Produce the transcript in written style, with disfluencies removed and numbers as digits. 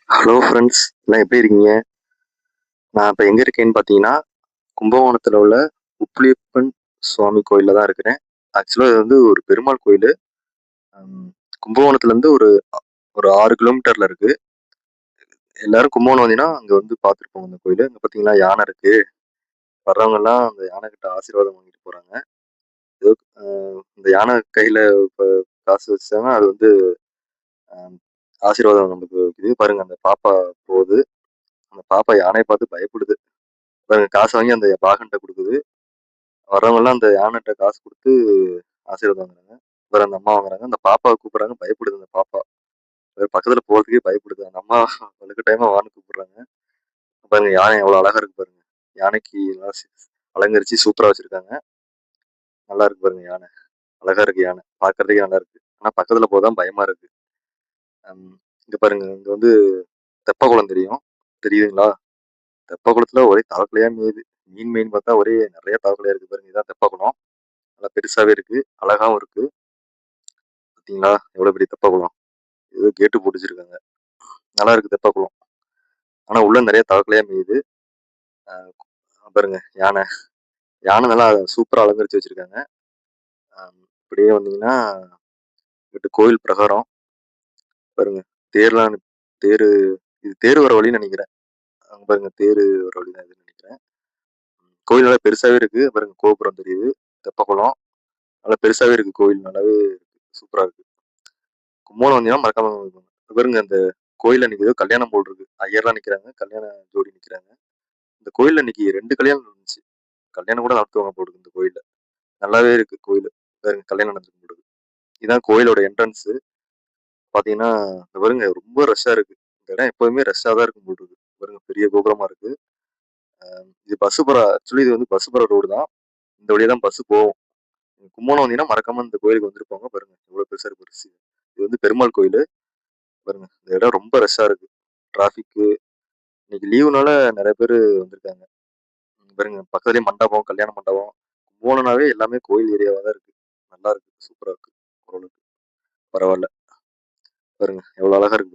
Hello friends, எல்லாம் எப்படி இருக்கீங்க? நான் இப்போ எங்கே இருக்கேன்னு பார்த்தீங்கன்னா, கும்பகோணத்தில் உள்ள உப்பிலியப்பன் சுவாமி கோயிலில் தான் இருக்கிறேன். ஆக்சுவலாக இது வந்து ஒரு பெருமாள் கோயில். கும்பகோணத்துலேருந்து ஒரு ஒரு 6 கிலோமீட்டரில் இருக்கு. எல்லாரும் கும்பகோணம் வந்தீங்கன்னா அங்கே வந்து பார்த்துருப்போம் அந்த கோயில். அங்கே பார்த்தீங்கன்னா யானை இருக்கு. வர்றவங்கெல்லாம் அந்த யானை கிட்ட ஆசீர்வாதம் வாங்கிட்டு போகிறாங்க. ஏதோ இந்த யானை கையில் இப்போ காசு வச்சாங்கன்னா அது வந்து அஹ், ஆசீர்வாதம் நமக்கு இது பாருங்க. அந்த பாப்பா போகுது. அந்த பாப்பா யானையை பார்த்து பயப்படுது. பாருங்க, காசு வாங்கி அந்த பாகன்ட்ட கொடுக்குது. வர்றவங்கலாம் அந்த யானைட்ட காசு குடுத்து ஆசீர்வாதம் வாங்குறாங்க. வேற அந்த அம்மா வாங்குறாங்க. அந்த பாப்பாவ கூப்பிடுறாங்க. பயப்படுது அந்த பாப்பா. வேற பக்கத்துல போறதுக்கே பயப்படுது. அந்த அம்மா வலுக்கட்டாயமா வான்னு கூப்பிடுறாங்க. பாருங்க யானை எவ்வளவு அழகா இருக்கு பாருங்க. யானைக்கு எல்லாம் அலங்கரிச்சு சூப்பரா வச்சிருக்காங்க. நல்லா இருக்கு பாருங்க யானை. அழகா இருக்கு யானை. பார்க்கறதுக்கே நல்லா இருக்கு. ஆனா பக்கத்துல போதான் பயமா இருக்கு. ஹம், இங்க பாருங்க, இங்க வந்து தெப்பக்குளம் தெரியும். தெரியுதுங்களா? தெப்பக்குளத்துல ஒரே தவக்கலையா மேயுது. மீன் பார்த்தா ஒரே நிறைய தவக்கலையா இருக்கு பாருங்க. இதான் தெப்பக்குளம். நல்லா பெருசாவே இருக்கு. அழகாவும் இருக்கு. பார்த்தீங்களா? எவ்வளவு பெரிய தெப்பக்குளம். ஏதோ கேட்டு போட்டு வச்சிருக்காங்க. நல்லா இருக்கு தெப்பக்குளம். ஆனா உள்ள நிறைய தவக்கலையா மேயுது. அஹ் பாருங்க யானை. யானை நல்லா சூப்பரா அலங்கரிச்சு வச்சிருக்காங்க. இப்படியே வந்தீங்கன்னா இங்கிட்டு கோயில் பிரகாரம் பாருங்க. தேர்லாம் தேரு. இது தேர் வர வழின்னு நினைக்கிறேன். அங்க பாருங்க, தேரு வர வழிதான் இதுன்னு நினைக்கிறேன். கோயில் நல்லா பெருசாவே இருக்கு. பாருங்க கோபுரம் தெரியுது. தெப்பக்குளம் நல்லா பெருசாவே இருக்கு. கோயில் நல்லாவே இருக்கு. சூப்பரா இருக்கு. கும்போணம் வந்தீங்கன்னா மறக்காம வாங்க. பாருங்க அந்த கோயில்ல இன்னைக்கு ஏதோ கல்யாணம் போல் இருக்கு. ஐயர்லாம் நிக்கிறாங்க. கல்யாண ஜோடி நிக்கிறாங்க. இந்த கோயில்ல இன்னைக்கு 2 கல்யாணம் இருந்துச்சு. கல்யாணம் கூட நடத்துவாங்க போல இருக்கு இந்த கோயில்ல. நல்லாவே இருக்கு கோயில். பாருங்க கல்யாணம் நடந்துருக்கு போல இருக்கு. இதான் கோயிலோட என்ட்ரன்ஸ். பாத்தீங்கன்னா இந்த பாருங்க ரொம்ப ரஷ்ஷா இருக்கு. இந்த இடம் எப்பவுமே ரஷ்ஷா தான் இருக்கும் போல இருக்கு. பாருங்க பெரிய கோபுரமா இருக்கு. இது பஸ் போற ஆக்சுவலி இது வந்து பஸ் போற ரோடு தான். இந்த வழியா தான் பஸ் போகும். நீங்க கும்போணம் வந்தீங்கன்னா மறக்காம இந்த கோயிலுக்கு வந்துட்டு போங்க. பாருங்க எவ்வளவு பெருசா இருக்கு பெருசு. இது வந்து பெருமாள் கோயில். பாருங்க இந்த இடம் ரொம்ப ரஷ்ஷா இருக்கு. டிராபிக். இன்னைக்கு லீவுனால நிறைய பேர் வந்திருக்காங்க. பாருங்க பக்கத்துலயே மண்டபம், கல்யாண மண்டபம். கும்போணம்னாவே எல்லாமே கோயில் ஏரியாவா தான் இருக்கு. நல்லா இருக்கு. சூப்பரா இருக்கு. ஓரளவுக்கு பரவாயில்ல. பாருங்க எவ்வளவு அழகா இருக்கு.